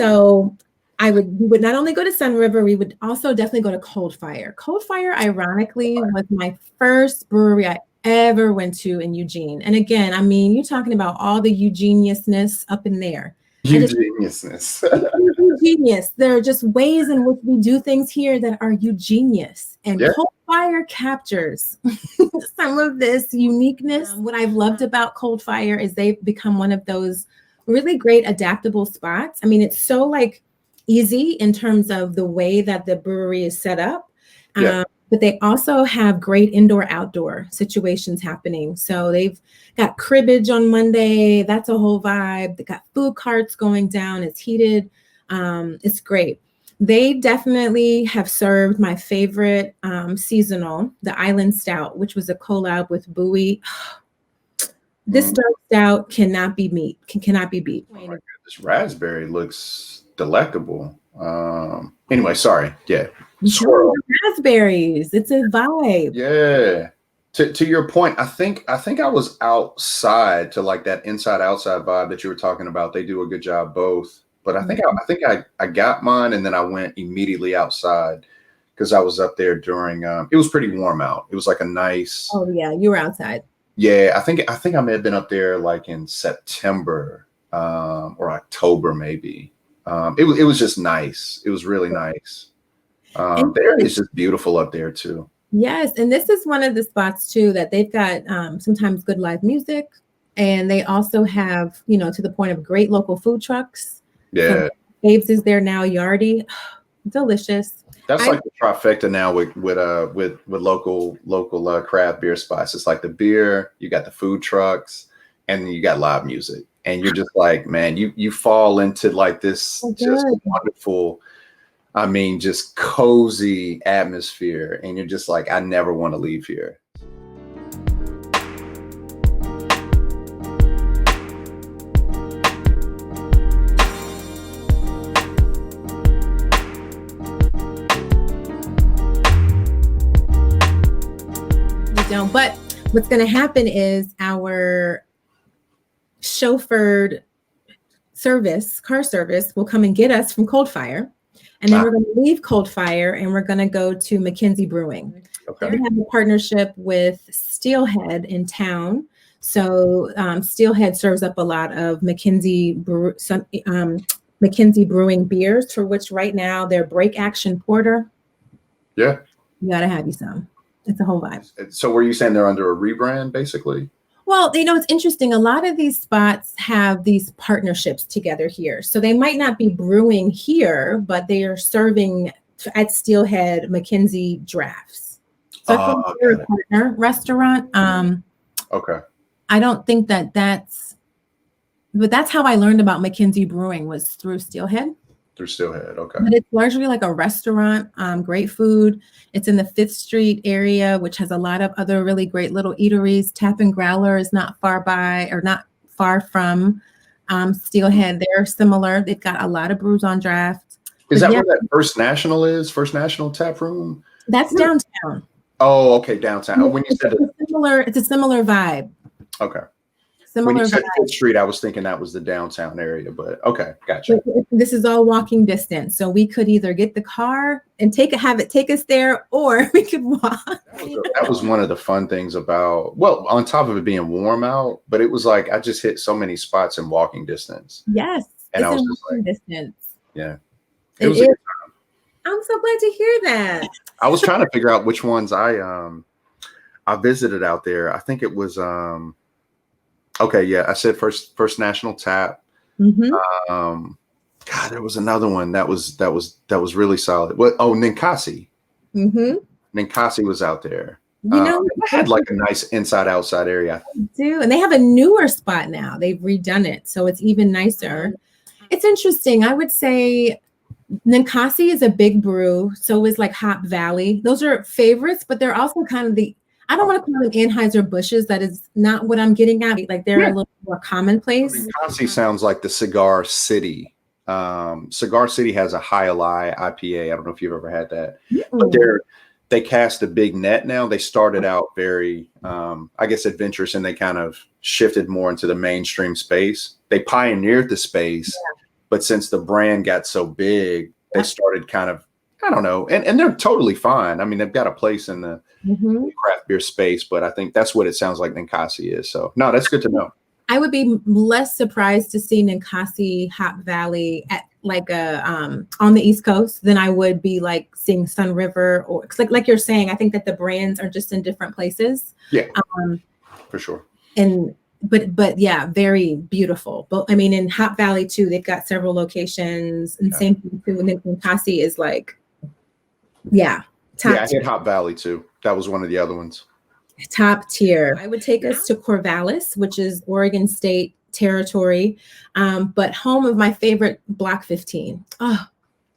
So we would not only go to Sun River, we would also definitely go to Cold Fire. Cold Fire, ironically, was my first brewery I ever went to in Eugene. And again, I mean, you're talking about all the Eugeniousness up in there. Eugeniousness. Genius. There are just ways in which we do things here that are Eugenius. And Cold Fire captures some of this uniqueness. What I've loved about Cold Fire is they've become one of those really great adaptable spots. I mean, it's so like easy in terms of the way that the brewery is set up. But they also have great indoor-outdoor situations happening. So they've got cribbage on Monday. That's a whole vibe. They got food carts going down. It's heated. It's great. They definitely have served my favorite seasonal, the Island Stout, which was a collab with Bowie. This dark stout cannot be beat. Cannot be beat. Oh my God, this raspberry looks delectable. Anyway, sorry. Yeah. Raspberries. It's a vibe. Yeah. To your point, I think I was outside to like that inside outside vibe that you were talking about. They do a good job both. But I think I got mine and then I went immediately outside because I was up there during it was pretty warm out. It was like a nice. Oh yeah, you were outside. Yeah, I think I may have been up there like in September or October maybe. It was just nice. It was really nice. There is just beautiful up there too. Yes, and this is one of the spots too that they've got sometimes good live music, and they also have, you know, to the point of great local food trucks. Yeah, so Abe's is there now. Yardy, delicious. That's like the trifecta now with local craft beer spots. It's like the beer, you got the food trucks, and you got live music, and you're just like, man, you fall into like this just wonderful. I mean, just cozy atmosphere. And you're just like, I never want to leave here. We don't, but what's going to happen is our chauffeured car service will come and get us from Cold Fire. And then we're going to leave Cold Fire and we're going to go to McKinsey Brewing. Okay. We have a partnership with Steelhead in town. So Steelhead serves up a lot of McKinsey Brewing beers, for which right now their Break Action Porter. Yeah. You got to have you some. It's a whole vibe. So were you saying they're under a rebrand basically? Well, you know, it's interesting. A lot of these spots have these partnerships together here. So they might not be brewing here, but they are serving at Steelhead McKinsey drafts. So I think they're a partner restaurant. Okay. I don't think but that's how I learned about McKinsey Brewing was through Steelhead. Through Steelhead, okay. But it's largely like a restaurant, great food. It's in the 5th Street area, which has a lot of other really great little eateries. Tap and Growler is not far from Steelhead. They're similar. They've got a lot of brews on draft. Is that where that First National is? First National Tap Room? That's downtown. Oh, okay, downtown. When you said it's a similar vibe. Okay. Similar when you said 5th Street, I was thinking that was the downtown area, but okay, gotcha. This is all walking distance, so we could either get the car and have it take us there, or we could walk. That was one of the fun things about, well, on top of it being warm out, but it was like I just hit so many spots in walking distance. Yes, and I was just like, distance. Yeah, it was a good time. I'm so glad to hear that. I was trying to figure out which ones I visited out there. I think it was okay, yeah, I said First National Tap. Mm-hmm. God, there was another one that was really solid. What? Oh, Ninkasi. Mm-hmm. Ninkasi was out there. You know, they had like a nice inside-outside area. They do, and they have a newer spot now. They've redone it, so it's even nicer. It's interesting. I would say Ninkasi is a big brew. So is like Hop Valley. Those are favorites, but they're also kind of I don't want to call them Anheuser-Busch's. That is not what I'm getting at. Like they're a little more commonplace. Ninkasi sounds like the Cigar City. Cigar City has a High Ally IPA. I don't know if you've ever had that. But they cast a big net now. They started out very, I guess, adventurous, and they kind of shifted more into the mainstream space. They pioneered the space, But since the brand got so big, they started kind of, I don't know, and they're totally fine. I mean, they've got a place in the craft beer space, but I think that's what it sounds like Ninkasi is. So no, that's good to know. I would be less surprised to see Ninkasi Hop Valley at like a on the East Coast than I would be like seeing Sun River, or like you're saying. I think that the brands are just in different places. Yeah, for sure. And but yeah, very beautiful. But I mean, in Hop Valley too, they've got several locations, and same thing too. Ninkasi is like, top I hit Hop Valley too. That was one of the other ones. Top tier. I would take us to Corvallis, which is Oregon State territory, but home of my favorite Block 15. Oh,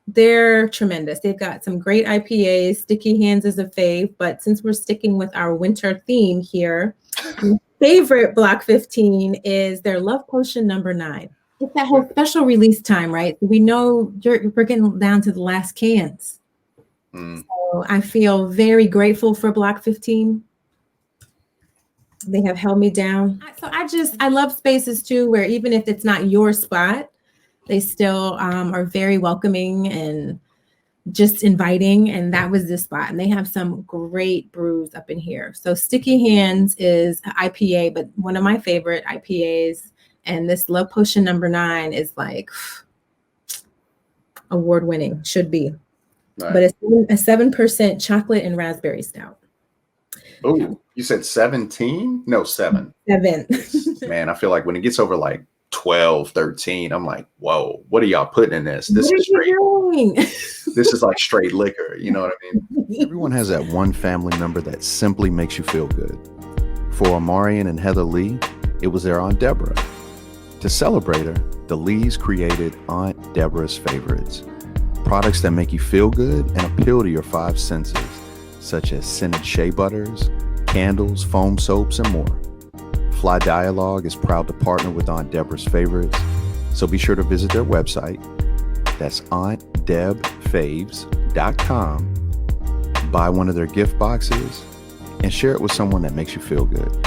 they're tremendous. They've got some great IPAs. Sticky Hands is a fave, but since we're sticking with our winter theme here, my favorite Block 15 is their Love Potion number 9. It's that whole special release time, right? We know we're getting down to the last cans. So I feel very grateful for Block 15. They have held me down. So I love spaces too, where even if it's not your spot, they still are very welcoming and just inviting. And that was this spot. And they have some great brews up in here. So Sticky Hands is an IPA, but one of my favorite IPAs. And this Love Potion number 9 is like award winning, should be. Right. But it's a 7% chocolate and raspberry stout. Oh, you said 17? No, 7. 7. Man, I feel like when it gets over like 12, 13, I'm like, whoa, what are y'all putting in this? This is straight. This is like straight liquor. You know what I mean? Everyone has that one family member that simply makes you feel good. For Amarian and Heather Lee, it was their Aunt Deborah. To celebrate her, the Lees created Aunt Deborah's favorites. Products that make you feel good and appeal to your 5 senses, such as scented shea butters, candles, foam soaps, and more. Fly Dialogue is proud to partner with Aunt Deborah's favorites, so be sure to visit their website. That's auntdebfaves.com. Buy one of their gift boxes and share it with someone that makes you feel good,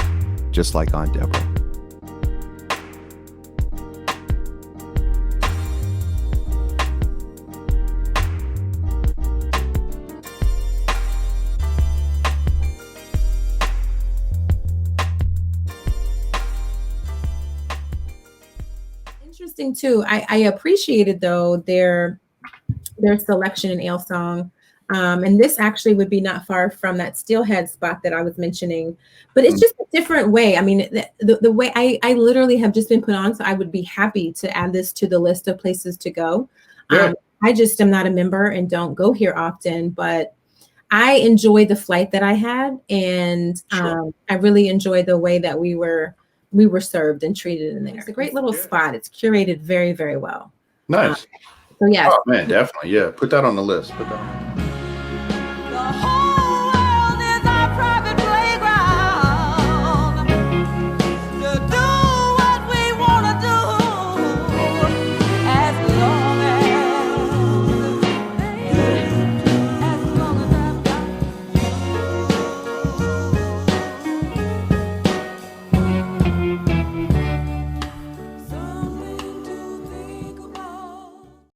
just like Aunt Deborah. Too, I appreciated though their selection in Ale Song, and this actually would be not far from that Steelhead spot that I was mentioning, but it's just a different way. I mean, the way I literally have just been put on, so I would be happy to add this to the list of places to go. I just am not a member and don't go here often, but I enjoy the flight that I had, and I really enjoy the way that we were served and treated in there. It's a great little spot. It's curated very, very well. Nice. So yeah. Oh man, definitely. Yeah. Put that on the list.